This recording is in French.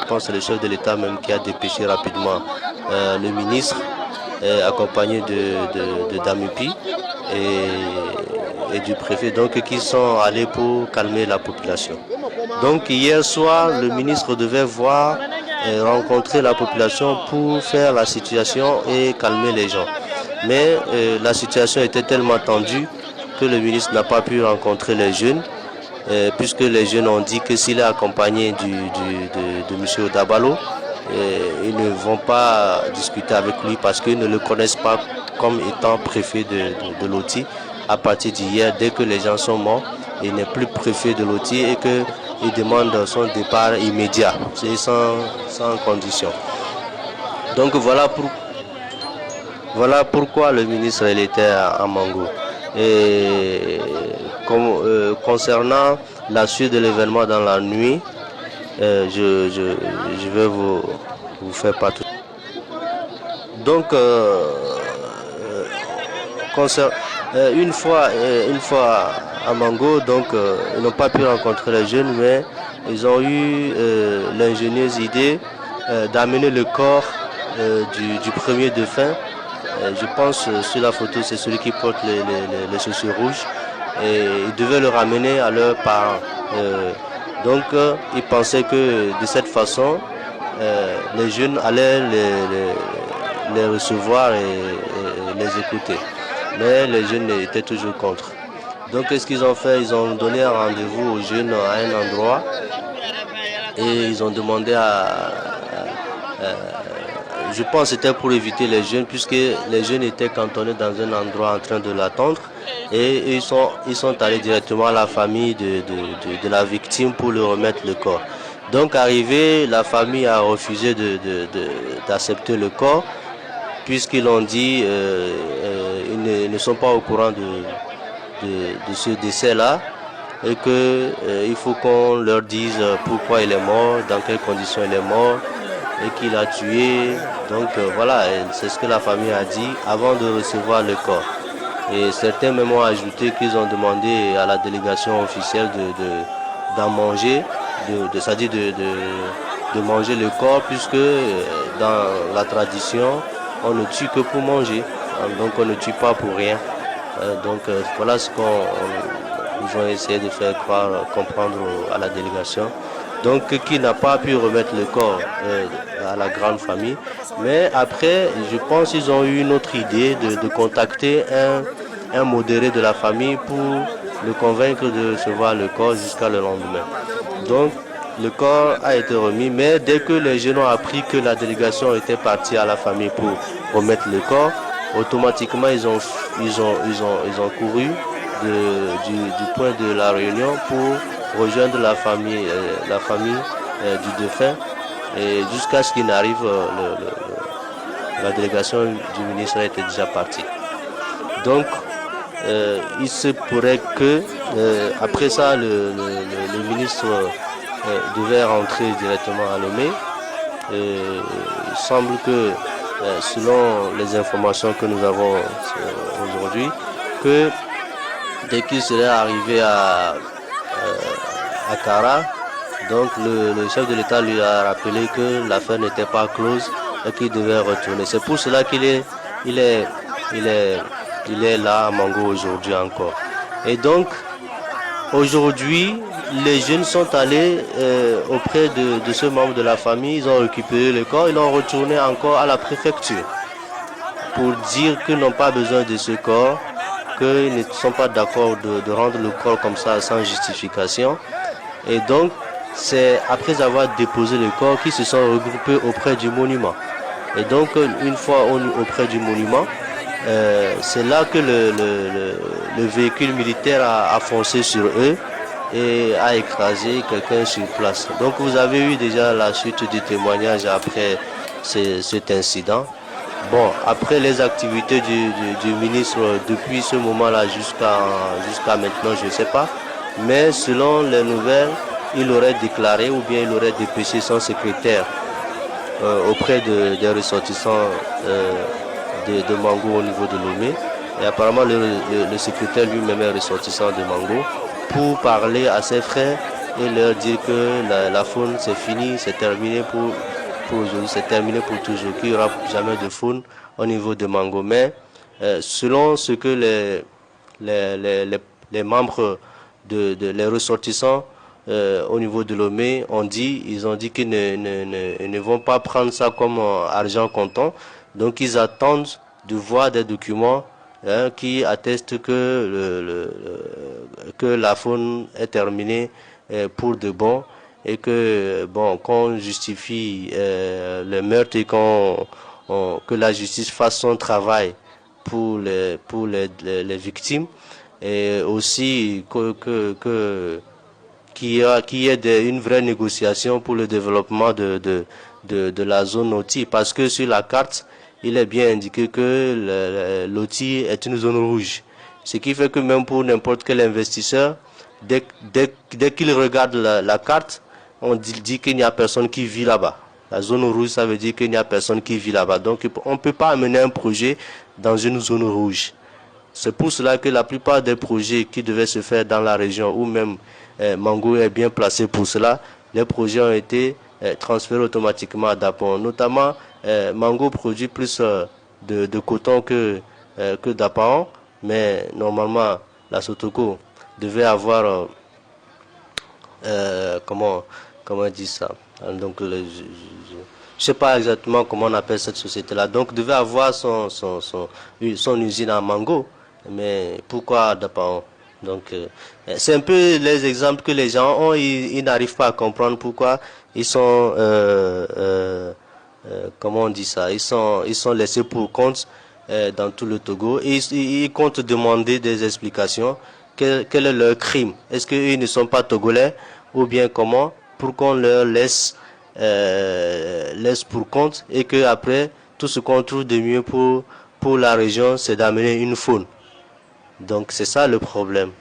Je pense que c'est le chef de l'État même qui a dépêché rapidement le ministre, accompagné de Damupi et du préfet, donc qui sont allés pour calmer la population. Donc hier soir, le ministre devait rencontrer la population pour faire la situation et calmer les gens. Mais la situation était tellement tendue que le ministre n'a pas pu rencontrer les jeunes, puisque les jeunes ont dit que s'il est accompagné de M. Odabalo, ils ne vont pas discuter avec lui parce qu'ils ne le connaissent pas comme étant préfet de Loti. À partir d'hier, dès que les gens sont morts, il n'est plus préfet de Loti et qu'il demande son départ immédiat, c'est sans condition. Donc voilà pourquoi le ministre il était à Mango. Et concernant la suite de l'événement dans la nuit, je vais vous faire partout. Donc, une fois à Mango, donc ils n'ont pas pu rencontrer les jeunes, mais ils ont eu l'ingénieuse idée d'amener le corps du premier défunt. Je pense sur la photo, c'est celui qui porte les chaussures rouges. Et ils devaient le ramener à leurs parents. Donc ils pensaient que de cette façon, les jeunes allaient les recevoir et les écouter. Mais les jeunes étaient toujours contre. Donc qu'est-ce qu'ils ont fait? Ils ont donné un rendez-vous aux jeunes à un endroit et ils ont demandé je pense que c'était pour éviter les jeunes, puisque les jeunes étaient cantonnés dans un endroit en train de l'attendre. Et ils sont allés directement à la famille de la victime pour lui remettre le corps. Donc arrivé, la famille a refusé d'accepter le corps, puisqu'ils ont dit ils ne sont pas au courant de ce décès-là et qu'il faut qu'on leur dise pourquoi il est mort, dans quelles conditions il est mort et qu'il a tué. Donc voilà, c'est ce que la famille a dit avant de recevoir le corps. Et certains même ont ajouté qu'ils ont demandé à la délégation officielle d'en manger, c'est-à-dire de manger le corps, puisque dans la tradition, on ne tue que pour manger. Donc on ne tue pas pour rien. Donc voilà ce qu'ils ont essayé de faire comprendre à la délégation. Donc qui n'a pas pu remettre le corps à la grande famille. Mais après, je pense qu'ils ont eu une autre idée de contacter un modéré de la famille pour le convaincre de recevoir le corps jusqu'à le lendemain. Donc le corps a été remis, mais dès que les jeunes ont appris que la délégation était partie à la famille pour remettre le corps, automatiquement ils ont couru du point de la réunion pour rejoindre la famille du défunt, et jusqu'à ce qu'il n'arrive, la délégation du ministre était déjà partie. Donc il se pourrait que après ça le ministre devait rentrer directement à Lomé. Il semble que selon les informations que nous avons aujourd'hui, que dès qu'il serait arrivé à Kara, donc le chef de l'État lui a rappelé que l'affaire n'était pas close et qu'il devait retourner. C'est pour cela qu'il est là à Mango aujourd'hui encore. Et donc aujourd'hui, les jeunes sont allés auprès de ce membre de la famille, ils ont récupéré le corps, ils l'ont retourné encore à la préfecture pour dire qu'ils n'ont pas besoin de ce corps, qu'ils ne sont pas d'accord de rendre le corps comme ça sans justification. Et donc, c'est après avoir déposé le corps qu'ils se sont regroupés auprès du monument. Et donc, une fois auprès du monument, c'est là que le véhicule militaire a foncé sur eux et a écrasé quelqu'un sur place. Donc vous avez eu déjà la suite du témoignage après cet incident. Bon, après les activités du ministre depuis ce moment-là jusqu'à maintenant, je ne sais pas. Mais selon les nouvelles, il aurait déclaré ou bien il aurait dépêché son secrétaire auprès des ressortissants de Mango au niveau de Lomé. Et apparemment, le secrétaire lui-même est ressortissant de Mango pour parler à ses frères et leur dire que la faune c'est fini, c'est terminé pour aujourd'hui, c'est terminé pour toujours, qu'il n'y aura jamais de faune au niveau de Mango. Mais selon ce que les membres les ressortissants au niveau de Lomé ils ont dit qu'ils ne vont pas prendre ça comme argent comptant. Donc ils attendent de voir des documents qui attestent que la faune est terminée pour de bon et que qu'on justifie le meurtre et que la justice fasse son travail pour les victimes et aussi qu'il y ait une vraie négociation pour le développement de la zone Loti, parce que sur la carte il est bien indiqué que Loti est une zone rouge, ce qui fait que même pour n'importe quel investisseur, dès qu'il regarde la carte, on dit qu'il n'y a personne qui vit là-bas. La zone rouge, ça veut dire qu'il n'y a personne qui vit là-bas. Donc on ne peut pas amener un projet dans une zone rouge. C'est pour cela que la plupart des projets qui devaient se faire dans la région, ou même Mango est bien placé pour cela, les projets ont été transférés automatiquement à Dapon. Notamment, Mango produit plus de coton que Dapon, mais normalement, la Sotoko devait avoir, comment on dit ça, donc je ne sais pas exactement comment on appelle cette société-là, donc devait avoir son usine à Mango. Mais pourquoi Dapao? Donc c'est un peu les exemples que les gens ont, ils n'arrivent pas à comprendre pourquoi ils sont comment on dit ça, ils sont laissés pour compte dans tout le Togo et ils comptent demander des explications. Quel est leur crime? Est-ce qu'ils ne sont pas togolais ou bien comment, pour qu'on leur laisse pour compte et que après tout ce qu'on trouve de mieux pour la région, c'est d'amener une faune. Donc c'est ça le problème.